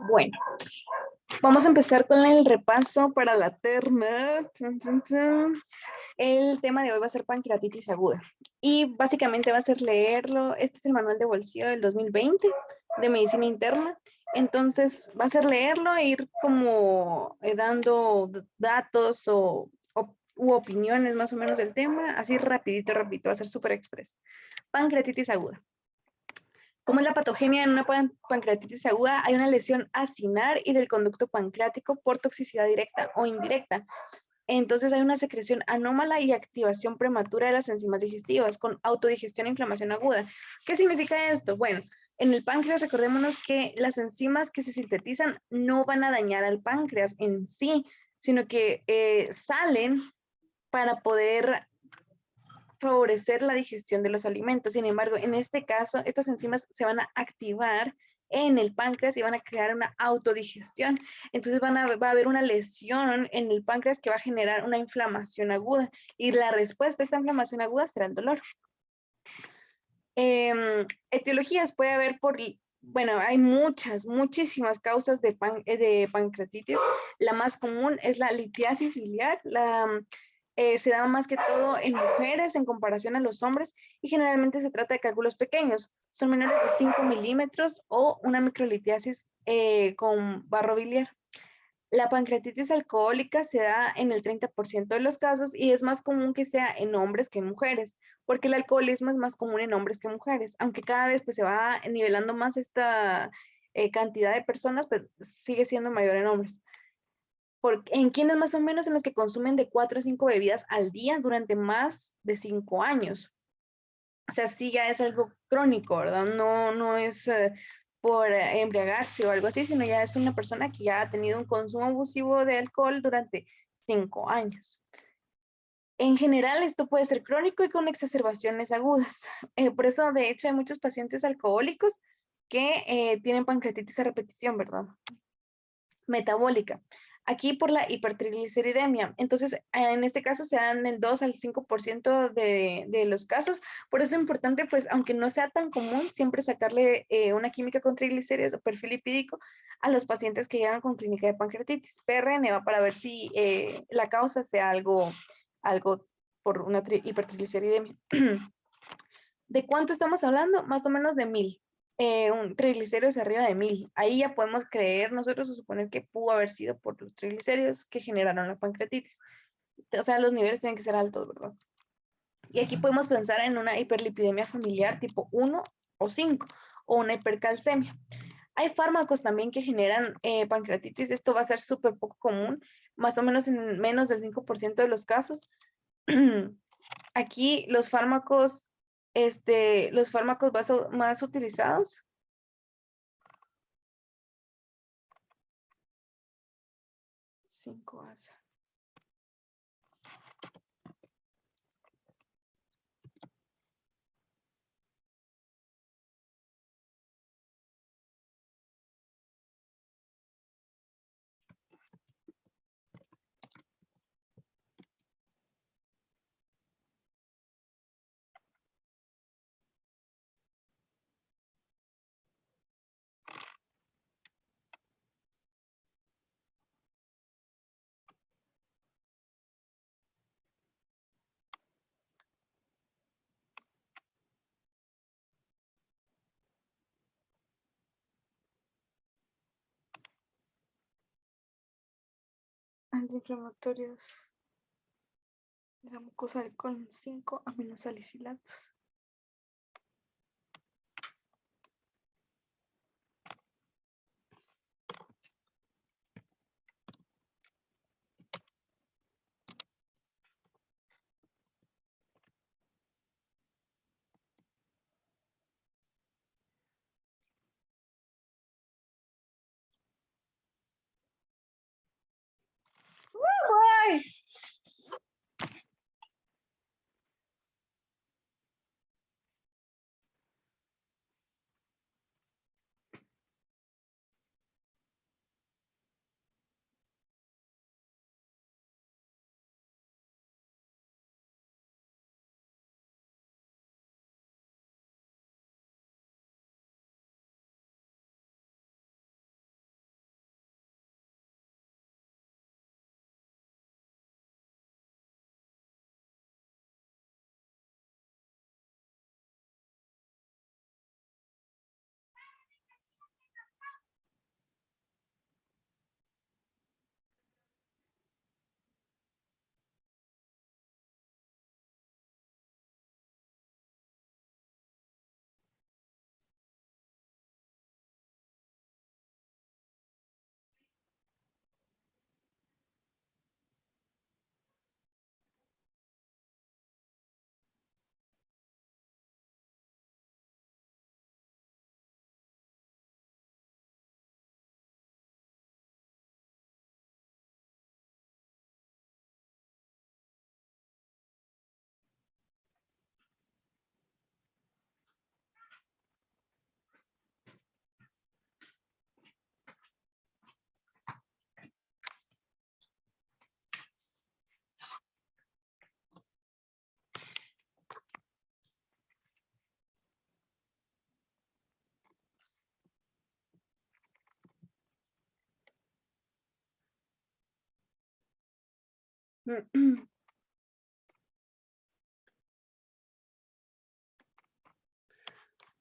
Bueno, vamos a empezar con el repaso para la terna. Tun, tun, tun. El tema de hoy va a ser pancreatitis aguda y básicamente va a ser leerlo. Este es el manual de bolsillo del 2020 de medicina interna. Entonces va a ser leerlo e ir como dando datos u opiniones más o menos del tema, así rapidito, va a ser súper expreso. Pancreatitis aguda. ¿Cómo es la patogenia en una pancreatitis aguda? Hay una lesión acinar y del conducto pancreático por toxicidad directa o indirecta. Entonces hay una secreción anómala y activación prematura de las enzimas digestivas con autodigestión e inflamación aguda. ¿Qué significa esto? Bueno, en el páncreas recordémonos que las enzimas que se sintetizan no van a dañar al páncreas en sí, sino que salen para poder favorecer la digestión de los alimentos. Sin embargo, en este caso, estas enzimas se van a activar en el páncreas y van a crear una autodigestión. Entonces va a haber una lesión en el páncreas que va a generar una inflamación aguda y la respuesta a esta inflamación aguda será el dolor. Etiologías puede haber bueno, hay muchísimas causas de pancreatitis. La más común es la litiasis biliar, se da más que todo en mujeres en comparación a los hombres y generalmente se trata de cálculos pequeños, son menores de 5 milímetros o una microlitiasis con barro biliar. La pancreatitis alcohólica se da en el 30% de los casos y es más común que sea en hombres que en mujeres, porque el alcoholismo es más común en hombres que en mujeres, aunque cada vez pues, se va nivelando más esta cantidad de personas, pues sigue siendo mayor en hombres. En quienes más o menos en los que consumen de 4 a 5 bebidas al día durante más de 5 años. O sea, sí ya es algo crónico, ¿verdad? No es por embriagarse o algo así, sino ya es una persona que ya ha tenido un consumo abusivo de alcohol durante 5 años. En general, esto puede ser crónico y con exacerbaciones agudas. Por eso, de hecho, hay muchos pacientes alcohólicos que tienen pancreatitis a repetición, ¿verdad? Metabólica. Aquí por la hipertrigliceridemia. Entonces, en este caso se dan el 2 al 5% de los casos. Por eso es importante, pues, aunque no sea tan común, siempre sacarle una química con triglicéridos o perfil lipídico a los pacientes que llegan con clínica de pancreatitis. PRN va para ver si la causa sea algo por una hipertrigliceridemia. ¿De cuánto estamos hablando? Más o menos de 1000. Un triglicéridos arriba de 1000. Ahí ya podemos creer nosotros o suponer que pudo haber sido por los triglicéridos que generaron la pancreatitis. O sea, los niveles tienen que ser altos, ¿verdad? Y aquí podemos pensar en una hiperlipidemia familiar tipo 1 o 5 o una hipercalcemia. Hay fármacos también que generan pancreatitis. Esto va a ser súper poco común, más o menos en menos del 5% de los casos. Aquí los fármacos más utilizados. Cinco asa. Antiinflamatorios de la mucosa del colon, 5 aminosalicilatos. ¡Ay!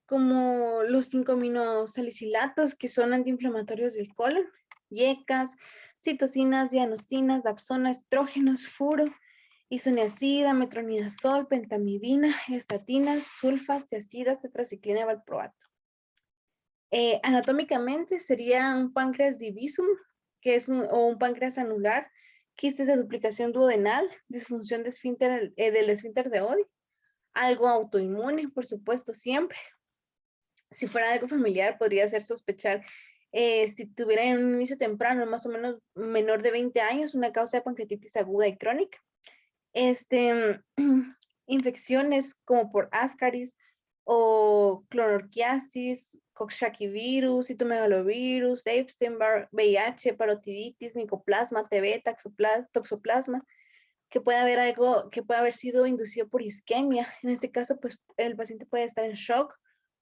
Como los 5-aminosalicilatos que son antiinflamatorios del colon, yecas, citocinas, dianosinas, dapsona, estrógenos, furo, isoniazida, metronidazol, pentamidina, estatinas, sulfas, tiazidas, tetraciclina y valproato. Anatómicamente sería un páncreas divisum, que es un páncreas anular, quistes de duplicación duodenal, disfunción del esfínter de Oddi, algo autoinmune, por supuesto, siempre. Si fuera algo familiar, podría ser sospechar, si tuviera en un inicio temprano, más o menos menor de 20 años, una causa de pancreatitis aguda y crónica. Infecciones como por Ascaris o clonorquiasis, Coxsackie-virus, citomegalovirus, Epstein-Barr, VIH, parotiditis, micoplasma, TB, toxoplasma, que puede haber algo que puede haber sido inducido por isquemia. En este caso, pues el paciente puede estar en shock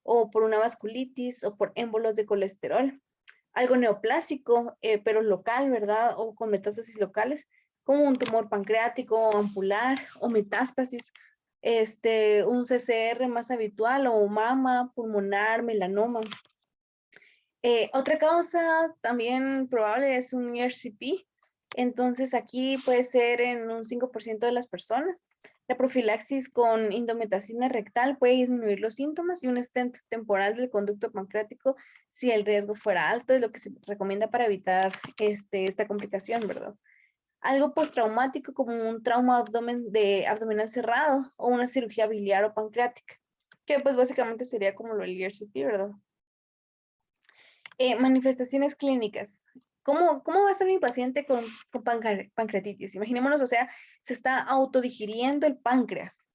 o por una vasculitis o por émbolos de colesterol. Algo neoplásico, pero local, ¿verdad? O con metástasis locales, como un tumor pancreático, ampular o metástasis, un CCR más habitual o mama, pulmonar, melanoma. Otra causa también probable es un ERCP. Entonces aquí puede ser en un 5% de las personas. La profilaxis con indometacina rectal puede disminuir los síntomas y un stent temporal del conducto pancreático si el riesgo fuera alto, es lo que se recomienda para evitar esta complicación, ¿verdad? Algo postraumático como un trauma abdominal cerrado o una cirugía biliar o pancreática, que pues básicamente sería como lo del ERCP, ¿verdad? Manifestaciones clínicas. ¿Cómo va a estar mi paciente con pancreatitis? Imaginémonos, o sea, se está autodigiriendo el páncreas,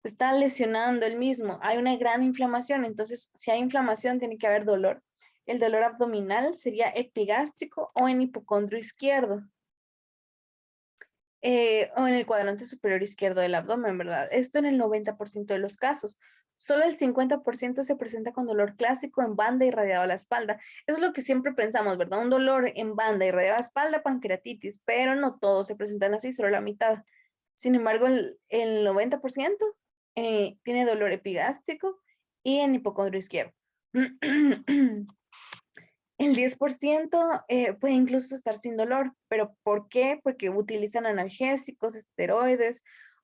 se está lesionando el mismo, hay una gran inflamación, entonces si hay inflamación tiene que haber dolor. El dolor abdominal sería epigástrico o en hipocondrio izquierdo. O en el cuadrante superior izquierdo del abdomen, ¿verdad? Esto en el 90% de los casos. Solo el 50% se presenta con dolor clásico en banda irradiado a la espalda. Eso es lo que siempre pensamos, ¿verdad? Un dolor en banda irradiado a la espalda, pancreatitis, pero no todos se presentan así, solo la mitad. Sin embargo, el 90% tiene dolor epigástrico y en hipocondrio izquierdo. El 10% puede incluso estar sin dolor, pero ¿por qué? Porque utilizan analgésicos, esteroides,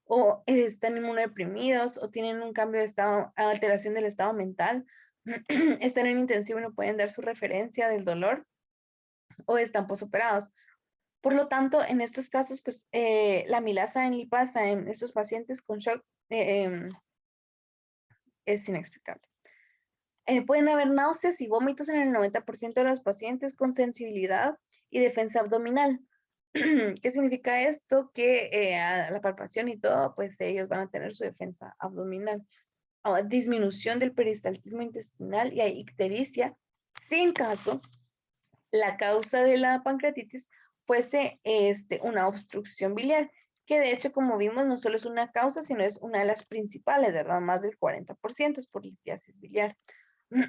o están inmunodeprimidos, o tienen un cambio de estado, alteración del estado mental, están en intensivo y no pueden dar su referencia del dolor, o están posoperados. Por lo tanto, en estos casos, pues la amilasa en lipasa en estos pacientes con shock es inexplicable. Pueden haber náuseas y vómitos en el 90% de los pacientes con sensibilidad y defensa abdominal. ¿Qué significa esto? Que a la palpación y todo, pues ellos van a tener su defensa abdominal. Disminución del peristaltismo intestinal y ictericia, sin caso la causa de la pancreatitis fuese una obstrucción biliar, que de hecho, como vimos, no solo es una causa, sino es una de las principales, ¿verdad? Más del 40% es por litiasis biliar.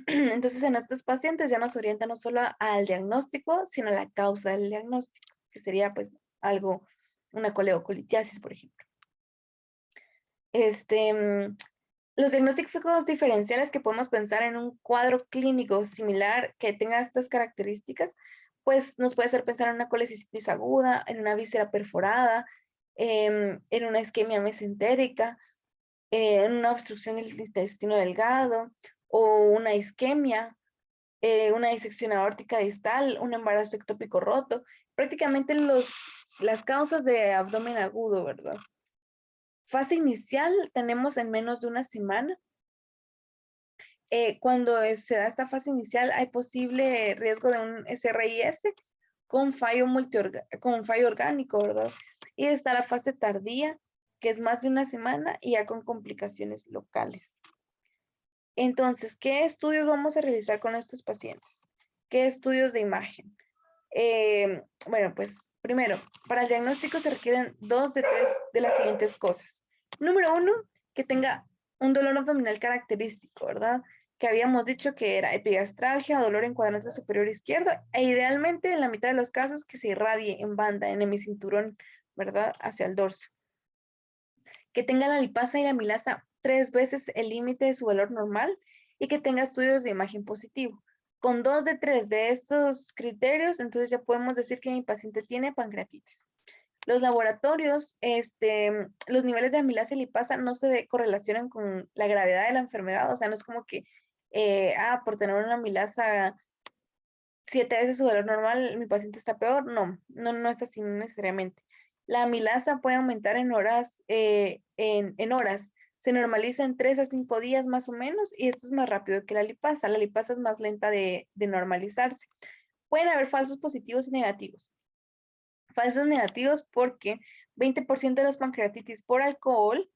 Entonces, en estos pacientes ya nos orienta no solo al diagnóstico, sino a la causa del diagnóstico, que sería pues algo, una coleocolitiasis, por ejemplo. Los diagnósticos diferenciales que podemos pensar en un cuadro clínico similar que tenga estas características, pues nos puede hacer pensar en una colecistitis aguda, en una víscera perforada, en una isquemia mesentérica, en una obstrucción del intestino delgado o una isquemia, una disección aórtica distal, un embarazo ectópico roto, prácticamente las causas de abdomen agudo, ¿verdad? Fase inicial tenemos en menos de una semana. Cuando se da esta fase inicial hay posible riesgo de un SRIS con fallo orgánico, ¿verdad? Y está la fase tardía, que es más de una semana y ya con complicaciones locales. Entonces, ¿qué estudios vamos a realizar con estos pacientes? ¿Qué estudios de imagen? Bueno, pues primero, para el diagnóstico se requieren 2 de 3 de las siguientes cosas. Número 1, que tenga un dolor abdominal característico, ¿verdad? Que habíamos dicho que era epigastralgia, dolor en cuadrante superior izquierdo, e idealmente en la mitad de los casos que se irradie en banda, en hemicinturón ¿verdad? Hacia el dorso. Que tenga la lipasa y la amilasa 3 veces el límite de su valor normal y que tenga estudios de imagen positivo. Con 2 de 3 de estos criterios, entonces ya podemos decir que mi paciente tiene pancreatitis. Los laboratorios, los niveles de amilasa y lipasa no se correlacionan con la gravedad de la enfermedad, o sea, no es como que, por tener una amilasa 7 veces su valor normal, mi paciente está peor. No es así necesariamente. La amilasa puede aumentar en horas, en horas. Se normaliza en 3 a 5 días más o menos y esto es más rápido que la lipasa. La lipasa es más lenta de normalizarse. Pueden haber falsos positivos y negativos. Falsos negativos porque 20% de las pancreatitis por alcohol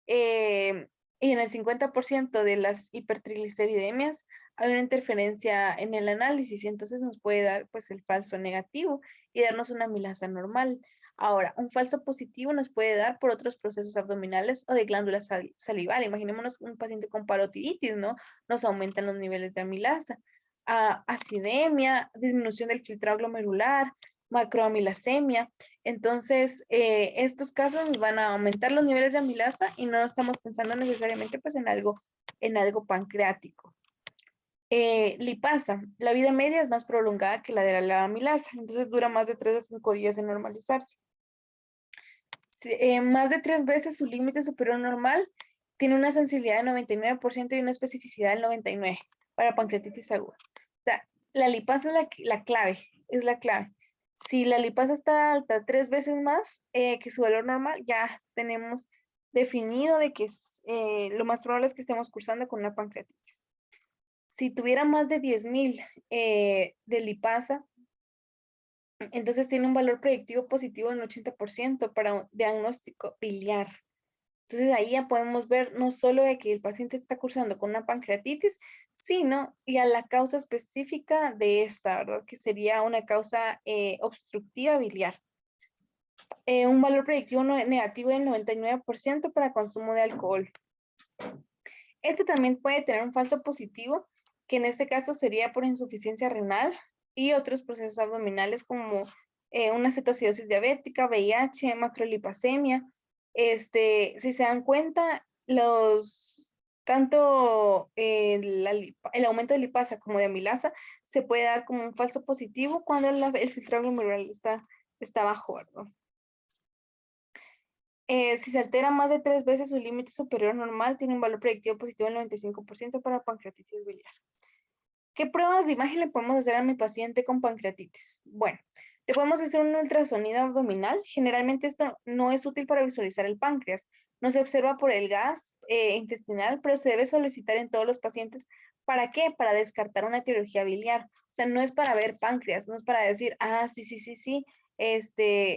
y en el 50% de las hipertrigliceridemias hay una interferencia en el análisis y entonces nos puede dar pues el falso negativo y darnos una amilasa normal. Ahora, un falso positivo nos puede dar por otros procesos abdominales o de glándula salival. Imaginémonos un paciente con parotiditis, ¿no? Nos aumentan los niveles de amilasa. Acidemia, disminución del filtrado glomerular, macroamilasemia. Entonces, estos casos nos van a aumentar los niveles de amilasa y no estamos pensando necesariamente pues en algo pancreático. Lipasa, la vida media es más prolongada que la de la amilasa, entonces dura más de 3 a 5 días en normalizarse. Más de 3 veces su límite superior normal, tiene una sensibilidad del 99% y una especificidad del 99% para pancreatitis aguda. O sea, la lipasa es la clave, es la clave. Si la lipasa está alta 3 veces más que su valor normal, ya tenemos definido de que lo más probable es que estemos cursando con una pancreatitis. Si tuviera más de 10,000 de lipasa, entonces tiene un valor predictivo positivo del 80% para un diagnóstico biliar. Entonces ahí ya podemos ver no solo de que el paciente está cursando con una pancreatitis, sino y a la causa específica de esta, ¿verdad? Que sería una causa obstructiva biliar. Un valor predictivo negativo del 99% para consumo de alcohol. Este también puede tener un falso positivo, que en este caso sería por insuficiencia renal y otros procesos abdominales como una cetocidosis diabética, VIH, macrolipasemia. Si se dan cuenta, tanto el aumento de lipasa como de amilasa se puede dar como un falso positivo cuando el filtrado glomerular está bajo, ¿verdad? Si se altera más de 3 veces su límite superior normal, tiene un valor predictivo positivo del 95% para pancreatitis biliar. ¿Qué pruebas de imagen le podemos hacer a mi paciente con pancreatitis? Bueno, le podemos hacer un ultrasonido abdominal. Generalmente esto no es útil para visualizar el páncreas. No se observa por el gas intestinal, pero se debe solicitar en todos los pacientes. ¿Para qué? Para descartar una etiología biliar. O sea, no es para ver páncreas, no es para decir, sí,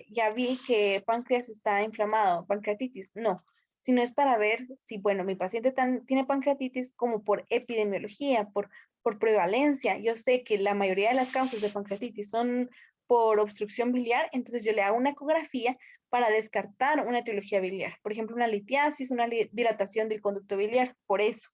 ya vi que páncreas está inflamado, pancreatitis. No, sino es para ver si, bueno, mi paciente tiene pancreatitis como por epidemiología, por prevalencia. Yo sé que la mayoría de las causas de pancreatitis son por obstrucción biliar, entonces yo le hago una ecografía para descartar una etiología biliar. Por ejemplo, una litiasis, una dilatación del conducto biliar, por eso.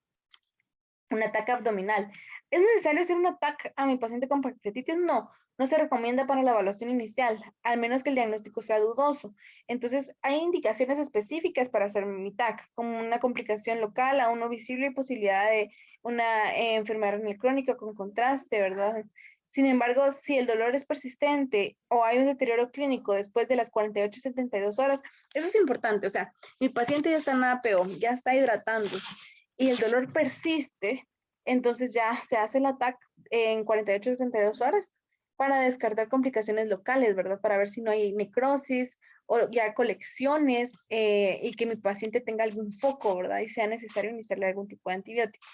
Un ataque abdominal. ¿Es necesario hacer un ataque a mi paciente con pancreatitis? No se recomienda para la evaluación inicial, al menos que el diagnóstico sea dudoso. Entonces, hay indicaciones específicas para hacer mi TAC, como una complicación local, aún no visible y posibilidad de una enfermedad renal crónica con contraste, ¿verdad? Sin embargo, si el dolor es persistente o hay un deterioro clínico después de las 48 a 72 horas, eso es importante. O sea, mi paciente ya está en APO, ya está hidratándose y el dolor persiste, entonces ya se hace el ataque en 48 a 72 horas para descartar complicaciones locales, ¿verdad? Para ver si no hay necrosis o ya colecciones y que mi paciente tenga algún foco, ¿verdad? Y sea necesario iniciarle algún tipo de antibiótico.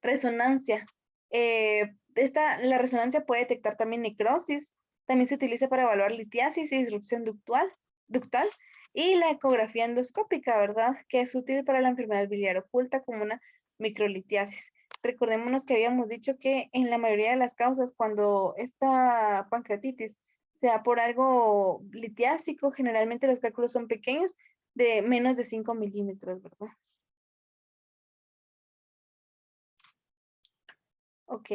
Resonancia. La resonancia puede detectar también necrosis. También se utiliza para evaluar litiasis y disrupción ductal. Y la ecografía endoscópica, ¿verdad? Que es útil para la enfermedad biliar oculta como una microlitiasis. Recordémonos que habíamos dicho que en la mayoría de las causas, cuando esta pancreatitis sea por algo litiásico, generalmente los cálculos son pequeños, de menos de 5 milímetros, ¿verdad? Ok.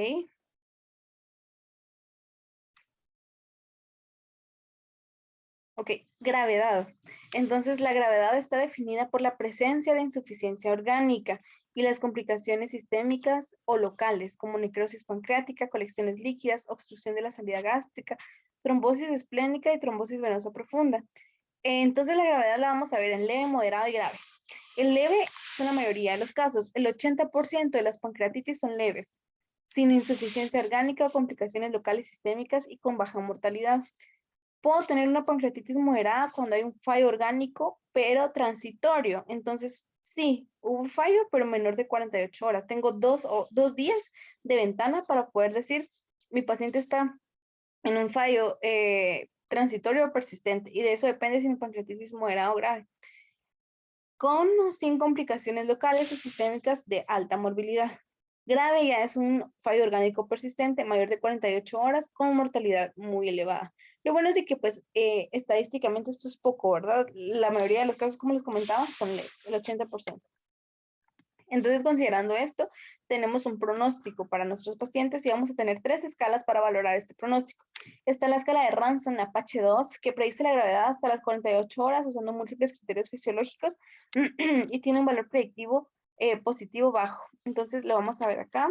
Ok, gravedad. Entonces, la gravedad está definida por la presencia de insuficiencia orgánica y las complicaciones sistémicas o locales, como necrosis pancreática, colecciones líquidas, obstrucción de la salida gástrica, trombosis esplénica y trombosis venosa profunda. Entonces, la gravedad la vamos a ver en leve, moderado y grave. El leve son la mayoría de los casos. El 80% de las pancreatitis son leves, sin insuficiencia orgánica o complicaciones locales sistémicas y con baja mortalidad. Puedo tener una pancreatitis moderada cuando hay un fallo orgánico, pero transitorio. Entonces, sí, hubo un fallo, pero menor de 48 horas. Tengo 2 días de ventana para poder decir, mi paciente está en un fallo transitorio o persistente. Y de eso depende si mi pancreatitis es moderada o grave. Con o sin complicaciones locales o sistémicas de alta morbilidad. Grave ya es un fallo orgánico persistente mayor de 48 horas con mortalidad muy elevada. Lo bueno es de que pues estadísticamente esto es poco, ¿verdad? La mayoría de los casos, como les comentaba, son leves, el 80%. Entonces, considerando esto, tenemos un pronóstico para nuestros pacientes y vamos a tener 3 escalas para valorar este pronóstico. Está la escala de Ranson Apache 2, que predice la gravedad hasta las 48 horas usando múltiples criterios fisiológicos y tiene un valor predictivo positivo bajo. Entonces, lo vamos a ver acá.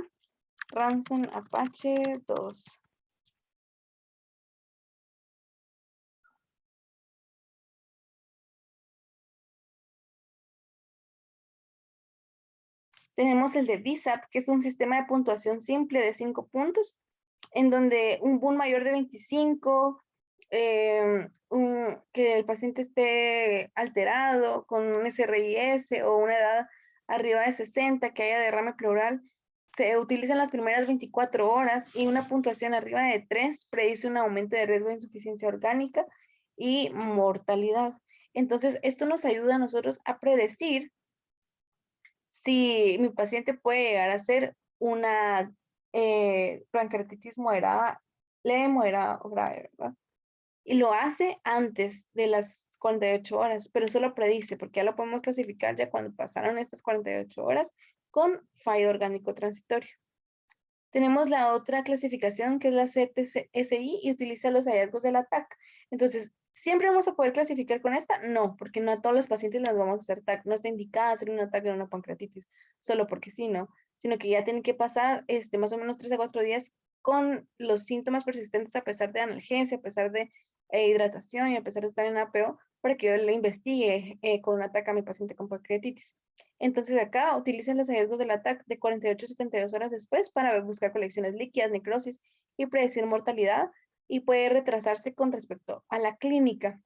Ranson Apache 2. Tenemos el de BISAP, que es un sistema de puntuación simple de 5 puntos, en donde un boom mayor de 25, que el paciente esté alterado con un SRIS o una edad arriba de 60, que haya derrame pleural, se utilizan las primeras 24 horas y una puntuación arriba de 3 predice un aumento de riesgo de insuficiencia orgánica y mortalidad. Entonces, esto nos ayuda a nosotros a predecir si mi paciente puede llegar a ser una pancreatitis moderada, leve, moderada o grave, ¿verdad? Y lo hace antes de las 48 horas, pero solo predice, porque ya lo podemos clasificar ya cuando pasaron estas 48 horas con fallo orgánico transitorio. Tenemos la otra clasificación que es la CTSI y utiliza los hallazgos del ATAC. Entonces, ¿siempre vamos a poder clasificar con esta? No, porque no a todos los pacientes les vamos a hacer TAC. No está indicada hacer un ataque en una pancreatitis, solo porque sí, ¿no? Sino que ya tienen que pasar más o menos 3 a 4 días con los síntomas persistentes a pesar de analgesia, a pesar de hidratación y a pesar de estar en APO, para que yo le investigue con un ataque a mi paciente con pancreatitis. Entonces acá utilicen los hallazgos del ataque de 48 a 72 horas después para buscar colecciones líquidas, necrosis y predecir mortalidad y puede retrasarse con respecto a la clínica.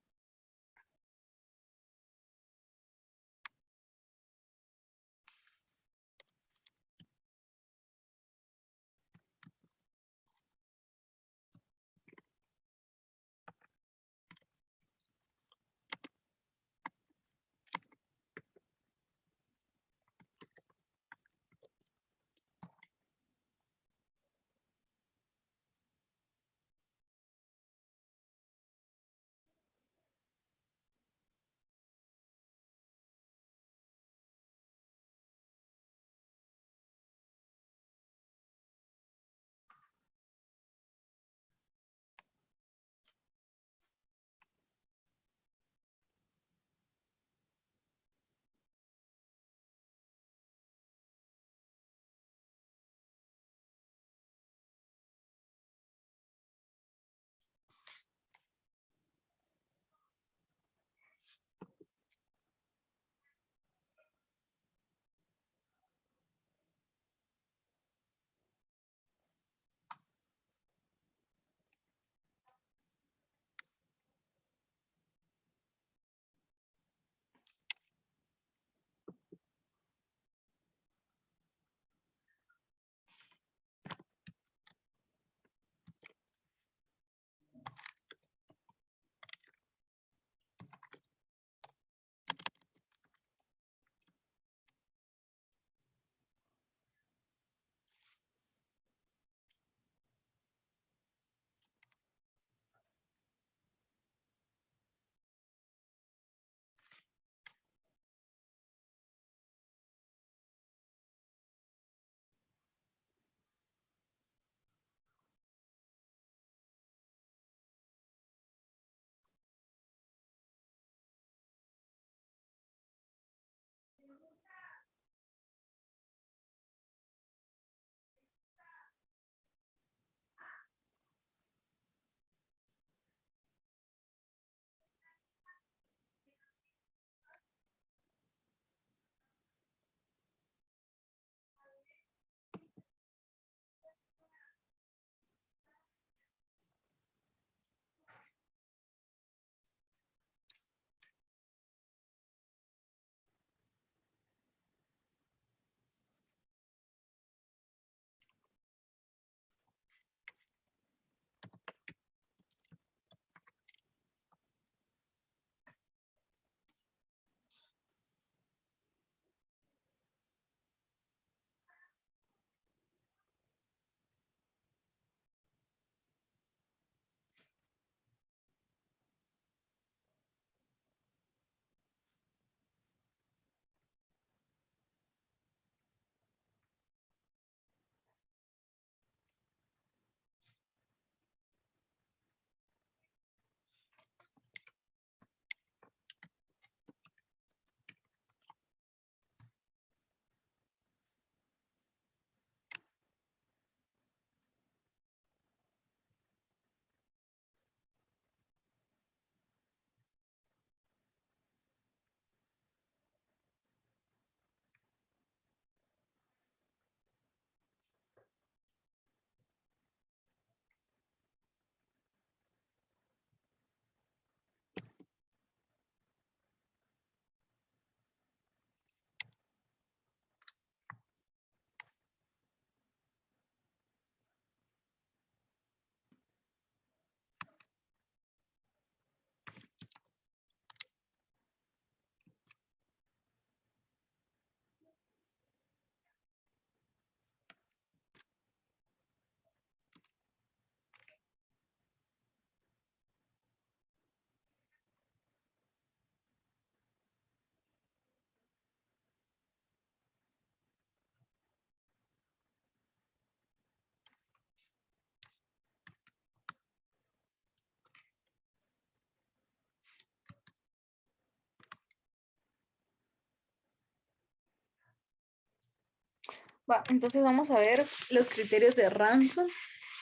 Entonces vamos a ver los criterios de Ranson,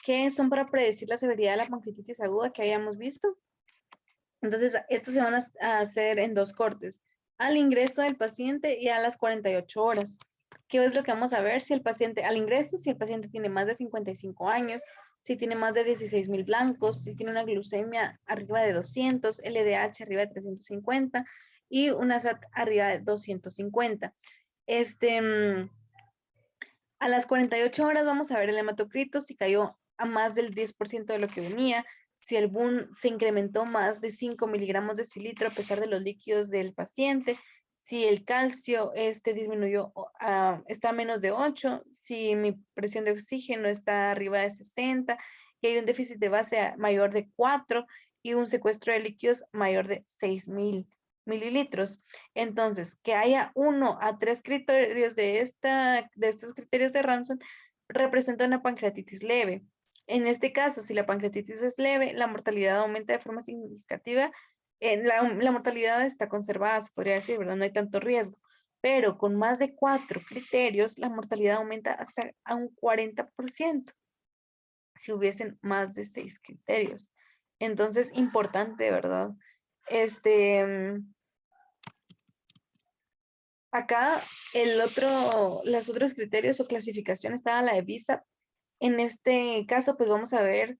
que son para predecir la severidad de la pancreatitis aguda que habíamos visto. Entonces, estos se van a hacer en 2 cortes, al ingreso del paciente y a las 48 horas. ¿Qué es lo que vamos a ver? Si el paciente, al ingreso, si el paciente tiene más de 55 años, si tiene más de 16,000 blancos, si tiene una glucemia arriba de 200, LDH arriba de 350 y una SAT arriba de 250. A las 48 horas vamos a ver el hematocrito, si cayó a más del 10% de lo que venía, si el BUN se incrementó más de 5 miligramos de cilitro a pesar de los líquidos del paciente, si el calcio disminuyó, está a menos de 8, si mi presión de oxígeno está arriba de 60, y hay un déficit de base mayor de 4 y un secuestro de líquidos mayor de 6,000 mililitros. Entonces, que haya 1 a 3 criterios de estos criterios de Ranson representa una pancreatitis leve. En este caso, si la pancreatitis es leve, la mortalidad aumenta de forma significativa. La mortalidad está conservada, se podría decir, ¿verdad? No hay tanto riesgo. Pero con más de 4 criterios, la mortalidad aumenta hasta a un 40% si hubiesen más de 6 criterios. Entonces, importante, ¿verdad? Acá los otros criterios o clasificación estaba la de VISAP. En este caso, pues vamos a ver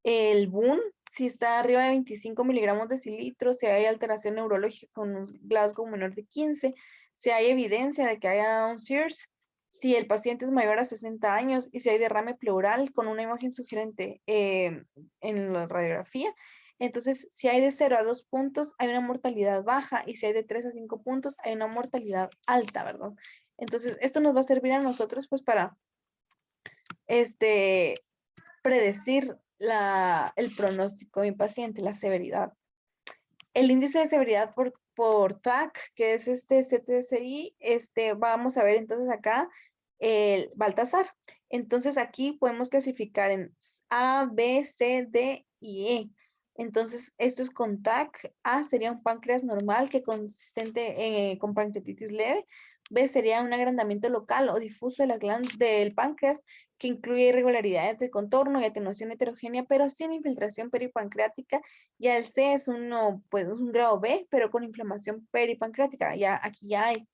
el BUN, si está arriba de 25 miligramos de cilitro, si hay alteración neurológica con un Glasgow menor de 15, si hay evidencia de que haya un SIRS, si el paciente es mayor a 60 años y si hay derrame pleural con una imagen sugerente en la radiografía. Entonces, si hay de 0 a 2 puntos, hay una mortalidad baja y si hay de 3 a 5 puntos, hay una mortalidad alta, ¿verdad? Entonces, esto nos va a servir a nosotros pues para predecir el pronóstico de mi paciente, la severidad. El índice de severidad por TAC, que es CTSI, vamos a ver entonces acá el Baltasar. Entonces aquí podemos clasificar en A, B, C, D y E. Entonces, esto es con TAC. A sería un páncreas normal que consistente con pancreatitis leve. B sería un agrandamiento local o difuso de la glándula del páncreas que incluye irregularidades de contorno y atenuación heterogénea, pero sin infiltración peripancreática. Ya el C es pues, un grado B, pero con inflamación peripancreática. Aquí ya hay.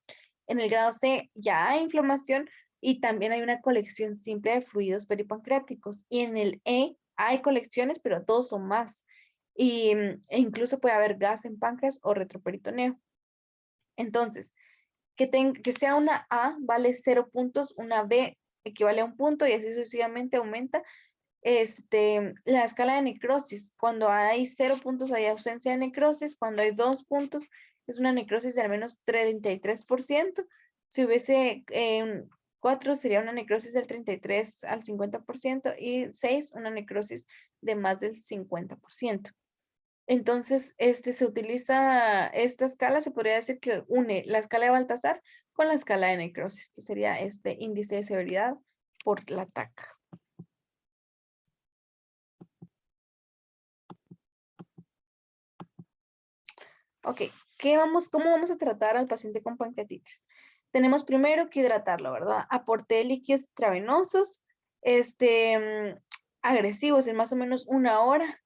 En el grado C ya hay inflamación y también hay una colección simple de fluidos peripancreáticos. Y en el E hay colecciones, pero todos son más. E incluso puede haber gas en páncreas o retroperitoneo. Entonces, que sea una A vale 0 puntos, una B equivale a 1 punto y así sucesivamente aumenta. La escala de necrosis, cuando hay 0 puntos hay ausencia de necrosis, cuando hay 2 puntos es una necrosis de al menos 33%, si hubiese 4 sería una necrosis del 33 al 50% y 6 una necrosis de más del 50%. Entonces, se utiliza esta escala, se podría decir que une la escala de Baltasar con la escala de necrosis, que sería este índice de severidad por la TAC. Ok, ¿cómo vamos a tratar al paciente con pancreatitis? Tenemos primero que hidratarlo, ¿verdad? Aporte de líquidos intravenosos, agresivos en más o menos 1 hora,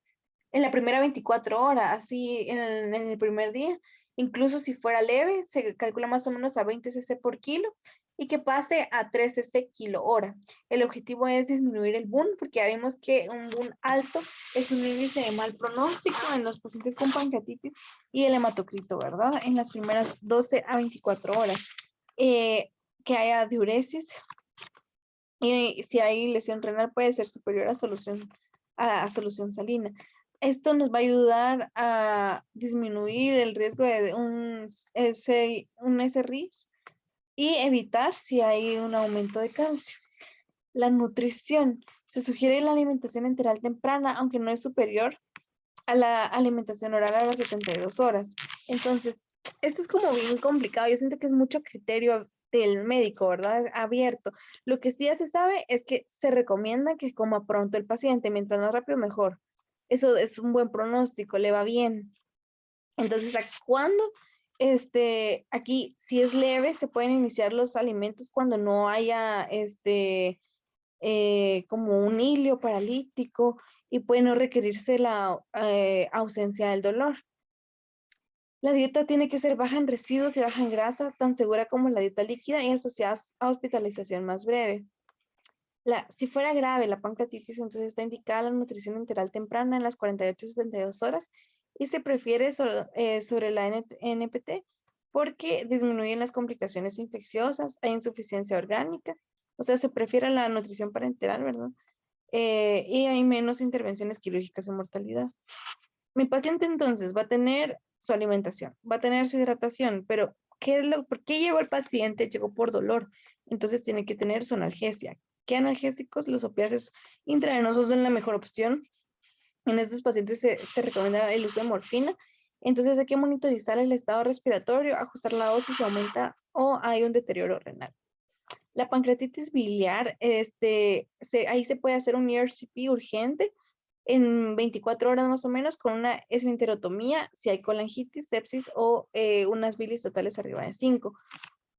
en la primera 24 horas, así en el primer día. Incluso si fuera leve, se calcula más o menos a 20 cc por kilo y que pase a 3 cc kilo hora. El objetivo es disminuir el BUN, porque ya vimos que un BUN alto es un índice de mal pronóstico en los pacientes con pancreatitis y el hematocrito, ¿verdad? En las primeras 12 a 24 horas. Que haya diuresis y si hay lesión renal puede ser superior a solución salina. Esto nos va a ayudar a disminuir el riesgo de un SRIS y evitar si hay un aumento de calcio. La nutrición. Se sugiere la alimentación enteral temprana, aunque no es superior a la alimentación oral a las 72 horas. Entonces, esto es como bien complicado. Yo siento que es mucho criterio del médico, ¿verdad? Abierto. Lo que sí ya se sabe es que se recomienda que coma pronto el paciente, mientras más rápido mejor. Eso es un buen pronóstico, le va bien. Entonces, ¿a cuándo Aquí, si es leve, se pueden iniciar los alimentos cuando no haya como un hilio paralítico y puede no requerirse la ausencia del dolor. La dieta tiene que ser baja en residuos y baja en grasa, tan segura como la dieta líquida y asociada a hospitalización más breve. Si fuera grave la pancreatitis, entonces está indicada la nutrición enteral temprana en las 48 a 72 horas y se prefiere sobre la NPT porque disminuyen las complicaciones infecciosas, hay insuficiencia orgánica, o sea, se prefiere la nutrición parenteral, ¿verdad? Y hay menos intervenciones quirúrgicas en mortalidad. Mi paciente entonces va a tener su alimentación, va a tener su hidratación, pero ¿por qué llegó el paciente? Llegó por dolor, entonces tiene que tener su analgesia. ¿Qué analgésicos? Los opiáceos intravenosos son la mejor opción. En estos pacientes se recomienda el uso de morfina, entonces hay que monitorizar el estado respiratorio, ajustar la dosis si aumenta o hay un deterioro renal. La pancreatitis biliar, ahí se puede hacer un ERCP urgente en 24 horas más o menos con una esfinterotomía si hay colangitis, sepsis o unas bilis totales arriba de 5.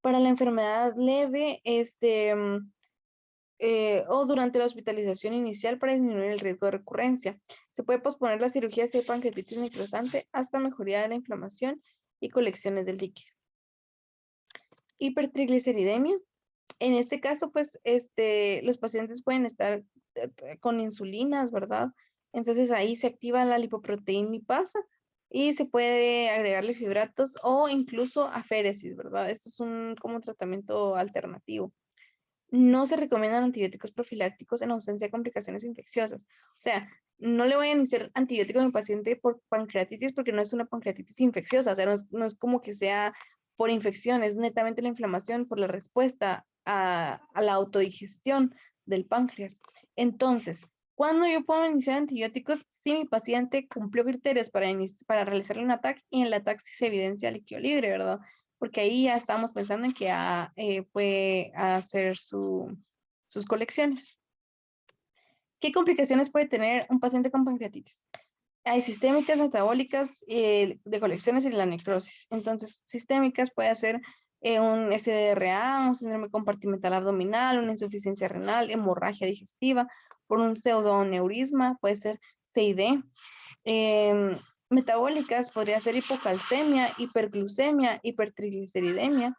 Para la enfermedad leve, o durante la hospitalización inicial para disminuir el riesgo de recurrencia. Se puede posponer la cirugía si hay pancreatitis necrosante hasta mejoría de la inflamación y colecciones del líquido. Hipertrigliceridemia. En este caso, pues, los pacientes pueden estar con insulinas, ¿verdad? Entonces ahí se activa la lipoproteína lipasa y se puede agregarle fibratos o incluso aféresis, ¿verdad? Esto es como tratamiento alternativo. No se recomiendan antibióticos profilácticos en ausencia de complicaciones infecciosas. O sea, no le voy a iniciar antibiótico a mi paciente por pancreatitis porque no es una pancreatitis infecciosa. O sea, no es como que sea por infección, es netamente la inflamación por la respuesta a la autodigestión del páncreas. Entonces, ¿cuándo yo puedo iniciar antibióticos? Si mi paciente cumplió criterios para realizarle un ataque y en el ataque sí se evidencia líquido libre, ¿verdad? Porque ahí ya estábamos pensando en que puede hacer sus colecciones. ¿Qué complicaciones puede tener un paciente con pancreatitis? Hay sistémicas, metabólicas, de colecciones y la necrosis. Entonces, sistémicas puede ser un SDRA, un síndrome compartimental abdominal, una insuficiencia renal, hemorragia digestiva, por un pseudoneurisma, puede ser CID. Metabólicas podría ser hipocalcemia, hiperglucemia, hipertrigliceridemia.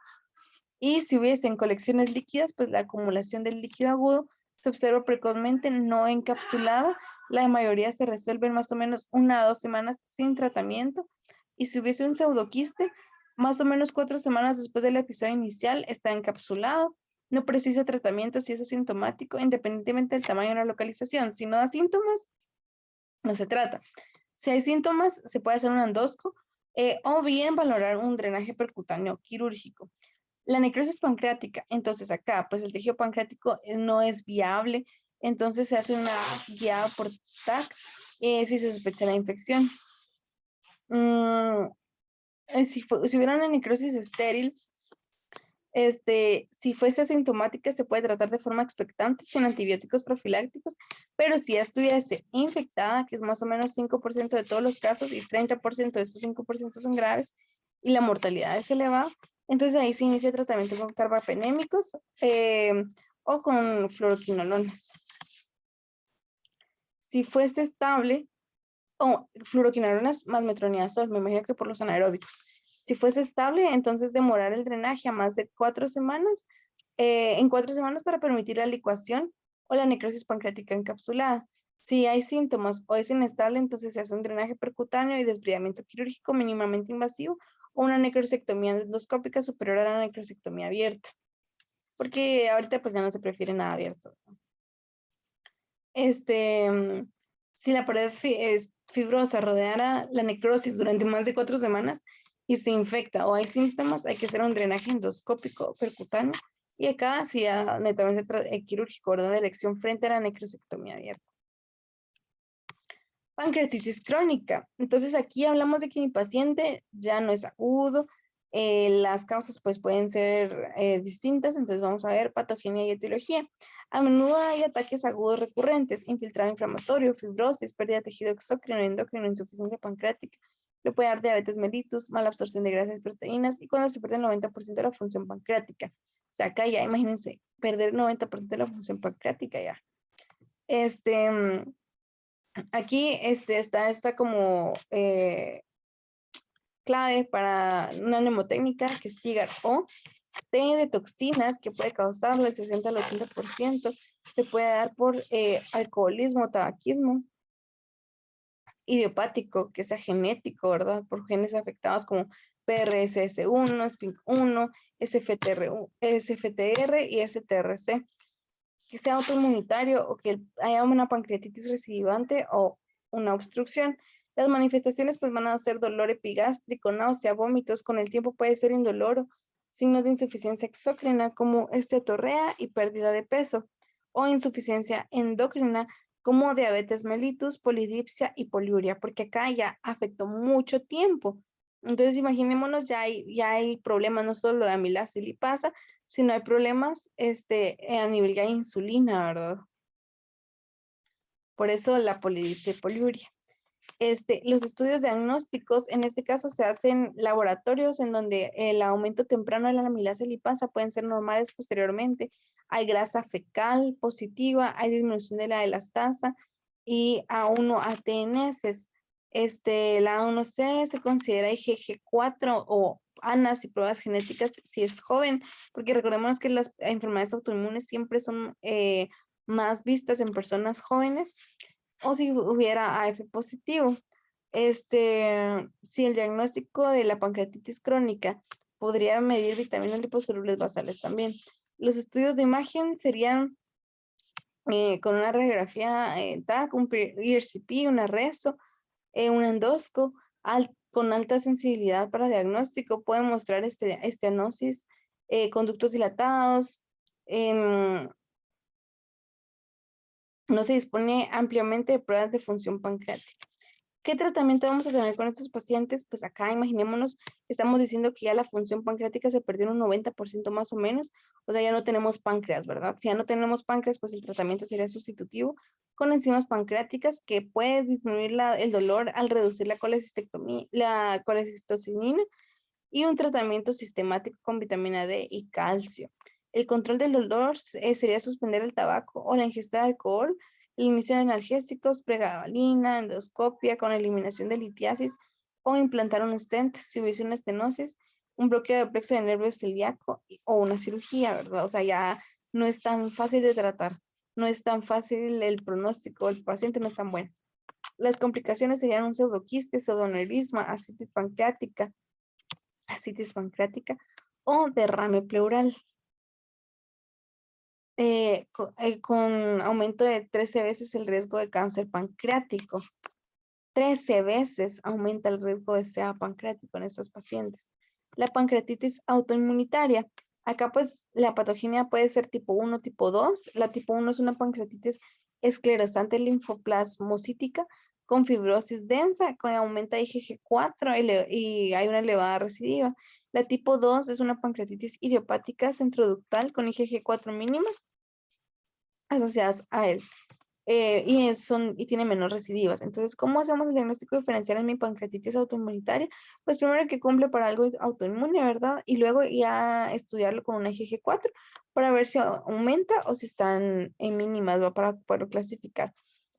Y si hubiesen colecciones líquidas, pues la acumulación del líquido agudo se observa precozmente, no encapsulada. La mayoría se resuelve en más o menos 1 a 2 semanas sin tratamiento. Y si hubiese un pseudoquiste, más o menos 4 semanas después del episodio inicial está encapsulado. No precisa tratamiento si es asintomático, independientemente del tamaño de la localización. Si no da síntomas, no se trata. Si hay síntomas, se puede hacer un endosco o bien valorar un drenaje percutáneo quirúrgico. La necrosis pancreática, entonces acá, pues el tejido pancreático no es viable, entonces se hace una guiada por TAC si se sospecha la infección. Si hubiera una necrosis estéril, si fuese asintomática, se puede tratar de forma expectante sin antibióticos profilácticos, pero si ya estuviese infectada, que es más o menos 5% de todos los casos y 30% de estos 5% son graves y la mortalidad es elevada, entonces ahí se inicia tratamiento con carbapenémicos o con fluoroquinolonas. Si fuese estable, o fluoroquinolonas más metronidazol, me imagino que por los anaeróbicos. Si fuese estable, entonces demorar el drenaje a más de 4 semanas, en 4 semanas para permitir la licuación o la necrosis pancreática encapsulada. Si hay síntomas o es inestable, entonces se hace un drenaje percutáneo y desbridamiento quirúrgico mínimamente invasivo o una necrosectomía endoscópica superior a la necrosectomía abierta. Porque ahorita pues ya no se prefiere nada abierto. Si la pared fibrosa rodeara la necrosis durante más de 4 semanas y se infecta o hay síntomas, hay que hacer un drenaje endoscópico percutáneo y acá sí netamente quirúrgico, ¿verdad? De elección frente a la necrosectomía abierta. Pancreatitis crónica. Entonces aquí hablamos de que mi paciente ya no es agudo, las causas pues pueden ser distintas, entonces vamos a ver patogenia y etiología. A menudo hay ataques agudos recurrentes, infiltrado inflamatorio, fibrosis, pérdida de tejido exócrino, endocrino, insuficiencia pancreática, le puede dar diabetes mellitus, mala absorción de grasas y proteínas, y cuando se pierde el 90% de la función pancreática. O sea, acá ya imagínense, perder el 90% de la función pancreática ya. Aquí está como clave para una mnemotécnica que es TIGAR-O, T de toxinas que puede causarlo el 60 al 80%, se puede dar por alcoholismo, tabaquismo, idiopático, que sea genético, ¿verdad? Por genes afectados como PRSS1, SPINK1, SFTR y STRC, que sea autoinmunitario o que haya una pancreatitis recidivante o una obstrucción. Las manifestaciones pues van a ser dolor epigástrico, náusea, vómitos, con el tiempo puede ser indoloro, signos de insuficiencia exócrina como esteatorrea y pérdida de peso, o insuficiencia endocrina como diabetes mellitus, polidipsia y poliuria, porque acá ya afectó mucho tiempo. Entonces imaginémonos, ya hay problemas, no solo de amilasa y lipasa, sino hay problemas a nivel ya de insulina, ¿verdad? Por eso la polidipsia y poliuria. Los estudios diagnósticos, en este caso se hacen laboratorios en donde el aumento temprano de la amilasa y lipasa pueden ser normales posteriormente. Hay grasa fecal positiva, hay disminución de la elastasa y A1-ATNS. La A1C se considera IgG4 o ANAS y pruebas genéticas si es joven, porque recordemos que las enfermedades autoinmunes siempre son más vistas en personas jóvenes, o si hubiera AF positivo. Si el diagnóstico de la pancreatitis crónica podría medir vitaminas liposolubles basales también. Los estudios de imagen serían con una radiografía TAC, un ERCP, una reso, un endosco, con alta sensibilidad para diagnóstico, puede mostrar estenosis, conductos dilatados, no se dispone ampliamente de pruebas de función pancreática. ¿Qué tratamiento vamos a tener con estos pacientes? Pues acá imaginémonos, estamos diciendo que ya la función pancreática se perdió en un 90% más o menos, o sea, ya no tenemos páncreas, ¿verdad? Si ya no tenemos páncreas, pues el tratamiento sería sustitutivo con enzimas pancreáticas que puede disminuir el dolor al reducir la colecistocinina y un tratamiento sistemático con vitamina D y calcio. El control del dolor sería suspender el tabaco o la ingesta de alcohol, el inicio de analgésicos, pregabalina, endoscopia con eliminación de litiasis o implantar un stent si hubiese una estenosis, un bloqueo de plexo de nervio celíaco o una cirugía, ¿verdad? O sea, ya no es tan fácil de tratar, no es tan fácil el pronóstico, el paciente no es tan bueno. Las complicaciones serían un pseudoquiste, pseudoneurisma, ascitis pancreática o derrame pleural. Con aumento de 13 veces el riesgo de cáncer pancreático. 13 veces aumenta el riesgo de SEA pancreático en estos pacientes. La pancreatitis autoinmunitaria. Acá pues la patogenia puede ser tipo 1, tipo 2. La tipo 1 es una pancreatitis esclerosante linfoplasmocítica con fibrosis densa, con aumenta IgG4 y hay una elevada recidiva. La tipo 2 es una pancreatitis idiopática centroductal con IgG4 mínimas asociadas a él. Y tiene menos recidivas. Entonces, ¿cómo hacemos el diagnóstico diferencial en mi pancreatitis autoinmunitaria? Pues primero que cumple para algo autoinmune, ¿verdad? Y luego ya estudiarlo con una IgG4 para ver si aumenta o si están en mínimas, ¿va? Para poderlo clasificar.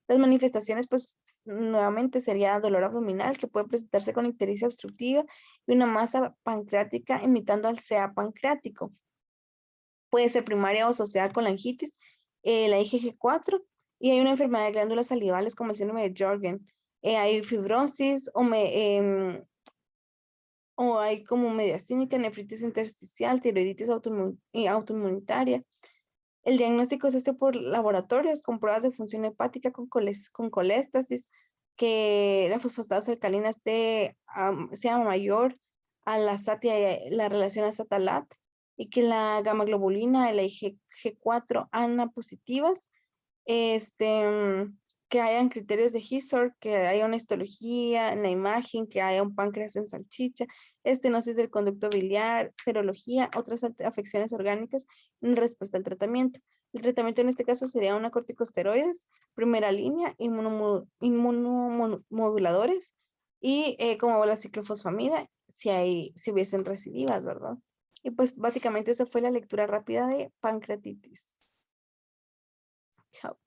Las manifestaciones, pues nuevamente sería dolor abdominal que puede presentarse con ictericia obstructiva y una masa pancreática imitando al CA pancreático. Puede ser primaria o asociada con laringitis, la IgG4, y hay una enfermedad de glándulas salivales como el síndrome de Jorgen. Hay fibrosis o hay como mediastínica, nefritis intersticial, tiroiditis autoinmunitaria. El diagnóstico se hace por laboratorios con pruebas de función hepática con coléstasis, que la fosfatasa alcalina sea mayor a la la relación a SAT-ALAT, y que la gamma globulina, la IgG4 ANA positivas, que hayan criterios de HISOR, que haya una histología en la imagen, que haya un páncreas en salchicha, estenosis del conducto biliar, serología, otras afecciones orgánicas en respuesta al tratamiento. El tratamiento en este caso sería una corticosteroides, primera línea, inmunomoduladores y como la ciclofosfamida, si hubiesen recidivas, ¿verdad? Y pues básicamente eso fue la lectura rápida de pancreatitis. Chao.